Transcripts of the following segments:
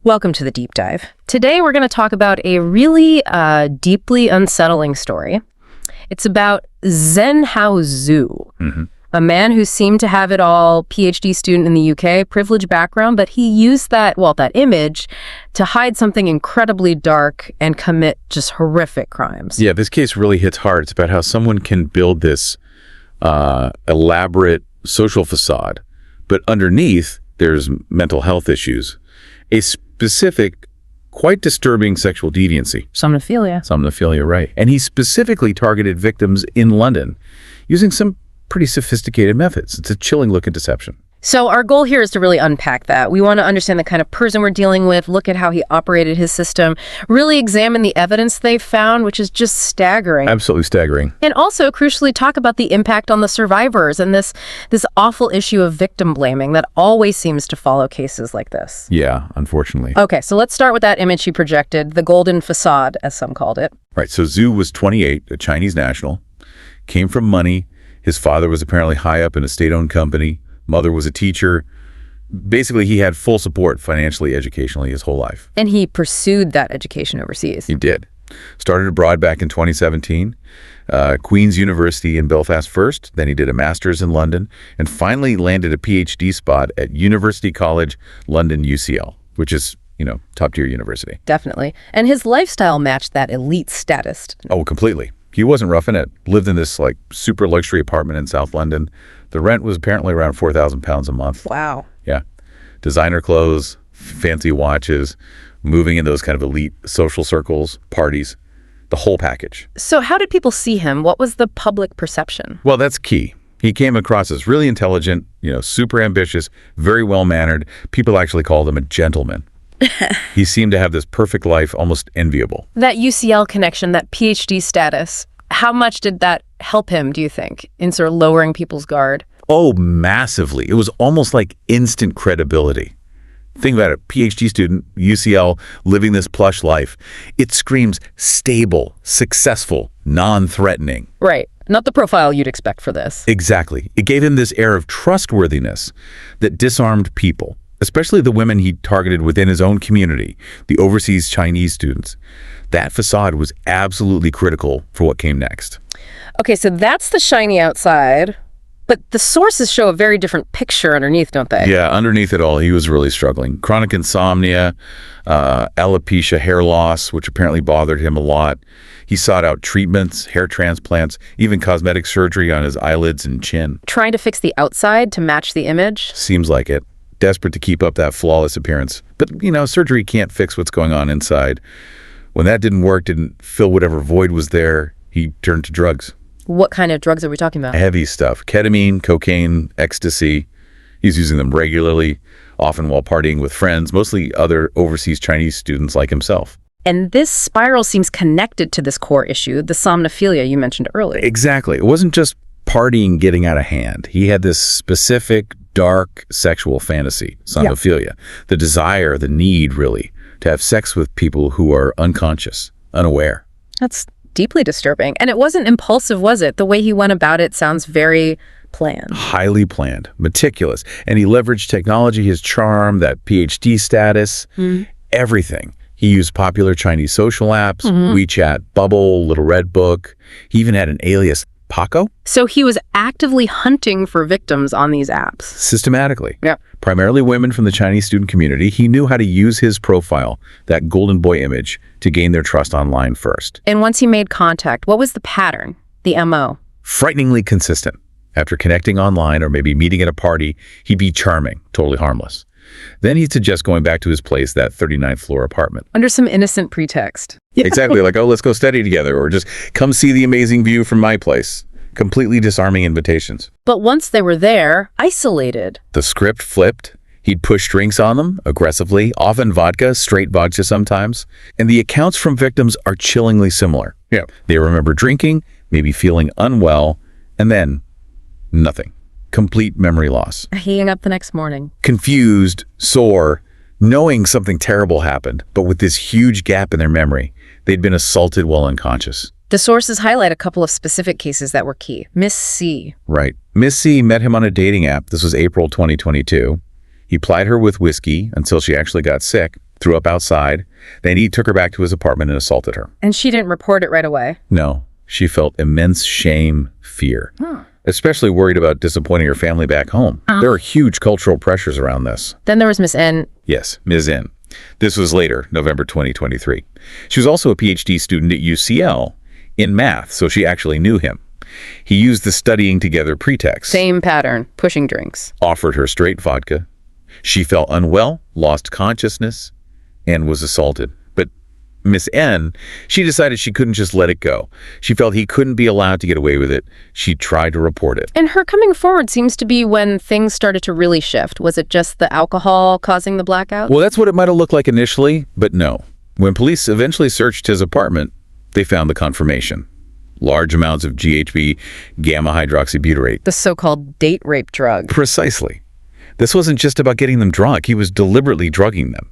Welcome to the deep dive. Today we're going to talk about a really deeply unsettling story. It's about Zhenhao Zou, a man who seemed to have it all, PhD student in the UK, privileged background, but he used that image to hide something incredibly dark and commit just horrific crimes. Yeah, this case really hits hard. It's about how someone can build this elaborate social facade, but underneath there's mental health issues, a specific, quite disturbing sexual deviancy. Somnophilia, right. And he specifically targeted victims in London using some pretty sophisticated methods. It's a chilling look at deception. So our goal here is to really unpack that. We want to understand the kind of person we're dealing with, look at how he operated his system, really examine the evidence they found, which is just staggering. Absolutely staggering. And also, crucially, talk about the impact on the survivors and this awful issue of victim blaming that always seems to follow cases like this. Yeah, unfortunately. Okay, so let's start with that image he projected, the golden facade, as some called it. Right, so Zhu was 28, a Chinese national, came from money. His father was apparently high up in a state-owned company. Mother was a teacher. Basically, he had full support financially, educationally his whole life. And he pursued that education overseas. He did. Started abroad back in 2017, Queen's University in Belfast first. Then he did a master's in London and finally landed a PhD spot at University College London UCL, which is, top-tier university. Definitely. And his lifestyle matched that elite status. Oh, completely. He wasn't roughing it. Lived in this super luxury apartment in South London. The rent was apparently around £4,000 a month. Wow. Yeah. Designer clothes, fancy watches, moving in those kind of elite social circles, parties, the whole package. So how did people see him? What was the public perception? Well, that's key. He came across as really intelligent, super ambitious, very well-mannered. People actually called him a gentleman. He seemed to have this perfect life, almost enviable. That UCL connection, that PhD status, how much did that help him, do you think, in sort of lowering people's guard? Oh, massively. It was almost like instant credibility. Think about it. PhD student, UCL, living this plush life. It screams stable, successful, non-threatening. Right. Not the profile you'd expect for this. Exactly. It gave him this air of trustworthiness that disarmed people, especially the women he targeted within his own community, the overseas Chinese students. That facade was absolutely critical for what came next. Okay, so that's the shiny outside, but the sources show a very different picture underneath, don't they? Yeah, underneath it all, he was really struggling. Chronic insomnia, alopecia, hair loss, which apparently bothered him a lot. He sought out treatments, hair transplants, even cosmetic surgery on his eyelids and chin. Trying to fix the outside to match the image? Seems like it. Desperate to keep up that flawless appearance. But, surgery can't fix what's going on inside. When that didn't work, didn't fill whatever void was there, he turned to drugs. What kind of drugs are we talking about? Heavy stuff. Ketamine, cocaine, ecstasy. He's using them regularly, often while partying with friends, mostly other overseas Chinese students like himself. And this spiral seems connected to this core issue, the somnophilia you mentioned earlier. Exactly. It wasn't just partying getting out of hand. He had this specific, dark sexual fantasy, somnophilia. Yeah. The desire, the need, really, to have sex with people who are unconscious, unaware. That's deeply disturbing. And it wasn't impulsive, was it? The way he went about it sounds very planned. Highly planned, meticulous. And he leveraged technology, his charm, that PhD status, everything. He used popular Chinese social apps, WeChat, Bubble, Little Red Book. He even had an alias, Paco. So he was actively hunting for victims on these apps. Systematically. Yeah. Primarily women from the Chinese student community. He knew how to use his profile, that golden boy image, to gain their trust online first. And once he made contact, what was the pattern, the MO? Frighteningly consistent. After connecting online or maybe meeting at a party, he'd be charming, totally harmless. Then he'd suggest going back to his place, that 39th floor apartment. Under some innocent pretext. Exactly, like, let's go study together, or just come see the amazing view from my place. Completely disarming invitations. But once they were there, isolated. The script flipped. He'd push drinks on them, aggressively, often vodka, straight vodka sometimes. And the accounts from victims are chillingly similar. Yeah. They remember drinking, maybe feeling unwell, and then nothing. Complete memory loss. Heating up the next morning. Confused, sore, knowing something terrible happened, but with this huge gap in their memory. They'd been assaulted while unconscious. The sources highlight a couple of specific cases that were key. Miss C. Right. Miss C met him on a dating app. This was April 2022. He plied her with whiskey until she actually got sick. threw up outside. Then he took her back to his apartment and assaulted her. And she didn't report it right away? No, she felt immense shame, fear, especially worried about disappointing her family back home. There are huge cultural pressures around this. Then there was Miss N. Yes, Ms. N. This was later, November 2023. She was also a PhD student at UCL in math, so she actually knew him. He used the studying together pretext. Same pattern, pushing drinks. Offered her straight vodka. She felt unwell, lost consciousness, and was assaulted. But Miss N, she decided she couldn't just let it go. She felt he couldn't be allowed to get away with it. She tried to report it. And her coming forward seems to be when things started to really shift. Was it just the alcohol causing the blackout? Well, that's what it might have looked like initially, but no. When police eventually searched his apartment, they found the confirmation. Large amounts of GHB, Gamma-Hydroxybutyrate. The so-called date rape drug. Precisely. This wasn't just about getting them drunk. He was deliberately drugging them.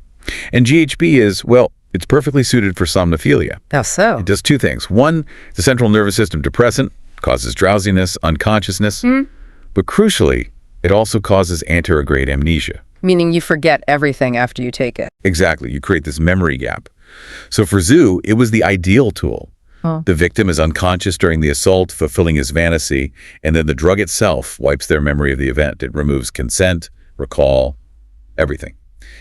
And GHB is, well, it's perfectly suited for somnophilia. How so? It does two things. One, the central nervous system depressant, causes drowsiness, unconsciousness. But crucially, it also causes anterograde amnesia. Meaning you forget everything after you take it. Exactly. You create this memory gap. So for Zou, it was the ideal tool. The victim is unconscious during the assault, fulfilling his fantasy, and then the drug itself wipes their memory of the event. It removes consent, recall, everything.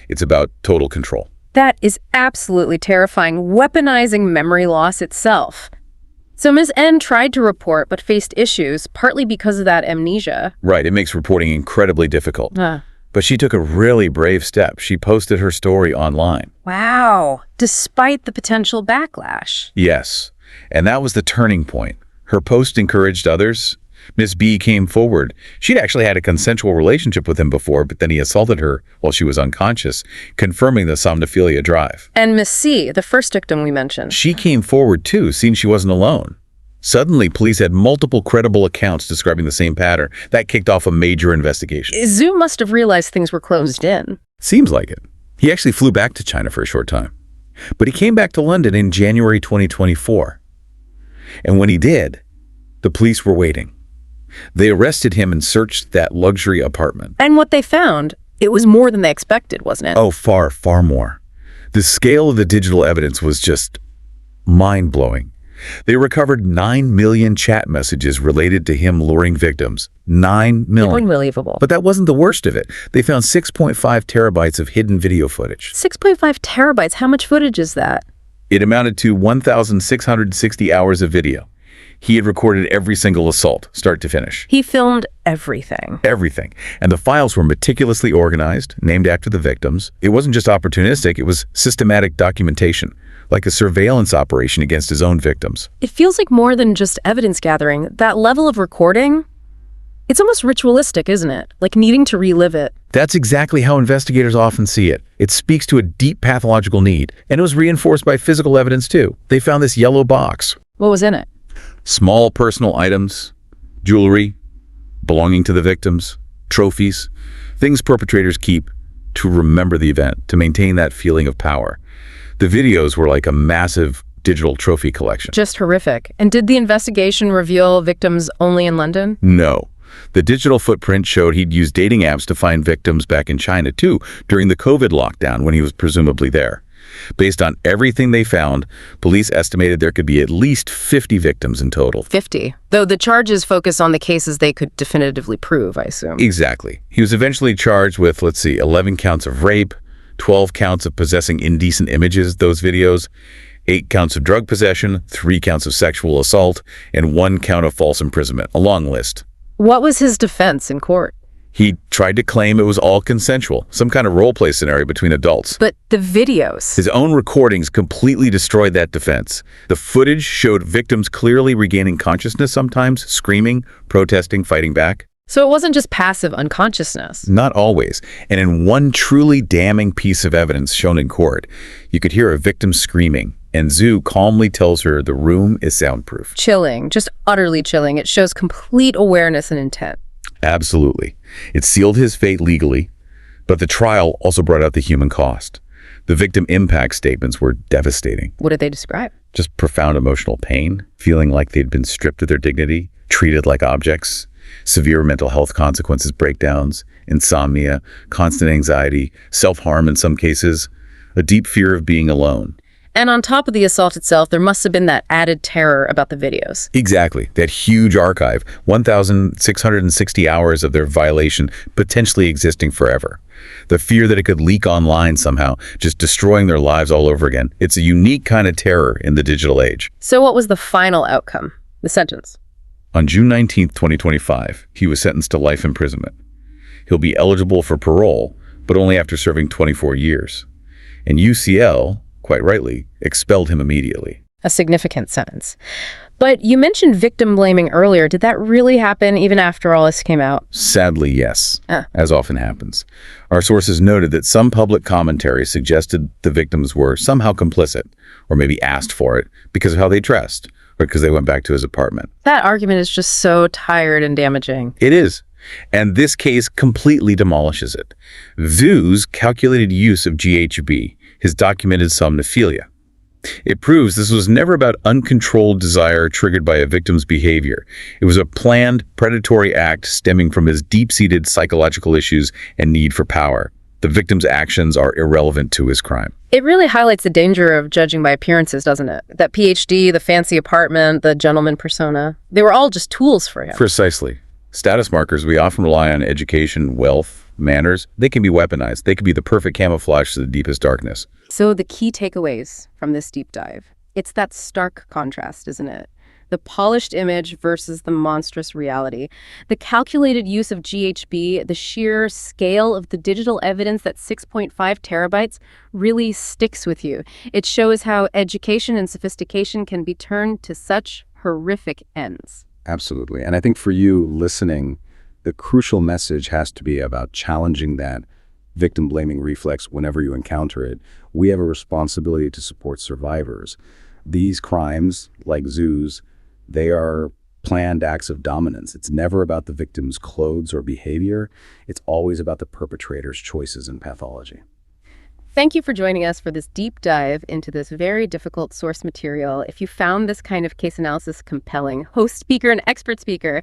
It's about total control. That is absolutely terrifying, weaponizing memory loss itself. So Ms. N tried to report but faced issues, partly because of that amnesia. Right, it makes reporting incredibly difficult. But she took a really brave step. She posted her story online. Wow, despite the potential backlash. Yes, and that was the turning point. Her post encouraged others. Miss B came forward. She'd actually had a consensual relationship with him before, but then he assaulted her while she was unconscious, confirming the somnophilia drive. And Miss C, the first victim we mentioned. She came forward too, seeing she wasn't alone. Suddenly, police had multiple credible accounts describing the same pattern. That kicked off a major investigation. Zou must have realized things were closed in. Seems like it. He actually flew back to China for a short time. But he came back to London in January 2024. And when he did, the police were waiting. They arrested him and searched that luxury apartment. And what they found, it was more than they expected, wasn't it? Oh, far, far more. The scale of the digital evidence was just mind-blowing. They recovered 9 million chat messages related to him luring victims. 9 million. Unbelievable. But that wasn't the worst of it. They found 6.5 terabytes of hidden video footage. 6.5 terabytes? How much footage is that? It amounted to 1,660 hours of video. He had recorded every single assault, start to finish. He filmed everything. Everything. And the files were meticulously organized, named after the victims. It wasn't just opportunistic, it was systematic documentation, like a surveillance operation against his own victims. It feels like more than just evidence gathering. That level of recording, it's almost ritualistic, isn't it? Like needing to relive it. That's exactly how investigators often see it. It speaks to a deep pathological need, and it was reinforced by physical evidence too. They found this yellow box. What was in it? Small personal items, jewelry, belonging to the victims, trophies, things perpetrators keep to remember the event, to maintain that feeling of power. The videos were like a massive digital trophy collection. Just horrific. And did the investigation reveal victims only in London? No. The digital footprint showed he'd used dating apps to find victims back in China too, during the COVID lockdown when he was presumably there. Based on everything they found, police estimated there could be at least 50 victims in total. 50. Though the charges focus on the cases they could definitively prove, I assume. Exactly. He was eventually charged with, 11 counts of rape, 12 counts of possessing indecent images, those videos, 8 counts of drug possession, 3 counts of sexual assault, and 1 count of false imprisonment. A long list. What was his defense in court? He tried to claim it was all consensual, some kind of role-play scenario between adults. But the videos... His own recordings completely destroyed that defense. The footage showed victims clearly regaining consciousness sometimes, screaming, protesting, fighting back. So it wasn't just passive unconsciousness. Not always. And in one truly damning piece of evidence shown in court, you could hear a victim screaming, and Zou calmly tells her the room is soundproof. Chilling, just utterly chilling. It shows complete awareness and intent. Absolutely. It sealed his fate legally, but the trial also brought out the human cost. The victim impact statements were devastating. What did they describe? Just profound emotional pain, feeling like they'd been stripped of their dignity, treated like objects, severe mental health consequences, breakdowns, insomnia, constant anxiety, self-harm in some cases, a deep fear of being alone. And on top of the assault itself, there must have been that added terror about the videos. Exactly. That huge archive, 1,660 hours of their violation potentially existing forever. The fear that it could leak online somehow, just destroying their lives all over again. It's a unique kind of terror in the digital age. So what was the final outcome? The sentence? On June 19, 2025, he was sentenced to life imprisonment. He'll be eligible for parole, but only after serving 24 years. And UCL, quite rightly, expelled him immediately. A significant sentence. But you mentioned victim blaming earlier. Did that really happen even after all this came out? Sadly, yes, as often happens. Our sources noted that some public commentary suggested the victims were somehow complicit, or maybe asked for it because of how they dressed, or because they went back to his apartment. That argument is just so tired and damaging. It is. And this case completely demolishes it. Zou's calculated use of GHB, his documented somnophilia. It proves this was never about uncontrolled desire triggered by a victim's behavior. It was a planned, predatory act stemming from his deep-seated psychological issues and need for power. The victim's actions are irrelevant to his crime. It really highlights the danger of judging by appearances, doesn't it? That PhD, the fancy apartment, the gentleman persona, they were all just tools for him. Precisely. Status markers, we often rely on education, wealth, manners. They can be weaponized. They can be the perfect camouflage to the deepest darkness. So the key takeaways from this deep dive, it's that stark contrast, isn't it? The polished image versus the monstrous reality. The calculated use of GHB, the sheer scale of the digital evidence, that 6.5 terabytes, really sticks with you. It shows how education and sophistication can be turned to such horrific ends. Absolutely. And I think for you listening, the crucial message has to be about challenging that victim blaming reflex whenever you encounter it. We have a responsibility to support survivors. These crimes, like Zou's, they are planned acts of dominance. It's never about the victim's clothes or behavior. It's always about the perpetrator's choices and pathology. Thank you for joining us for this deep dive into this very difficult source material. If you found this kind of case analysis compelling, host, speaker, and expert speaker,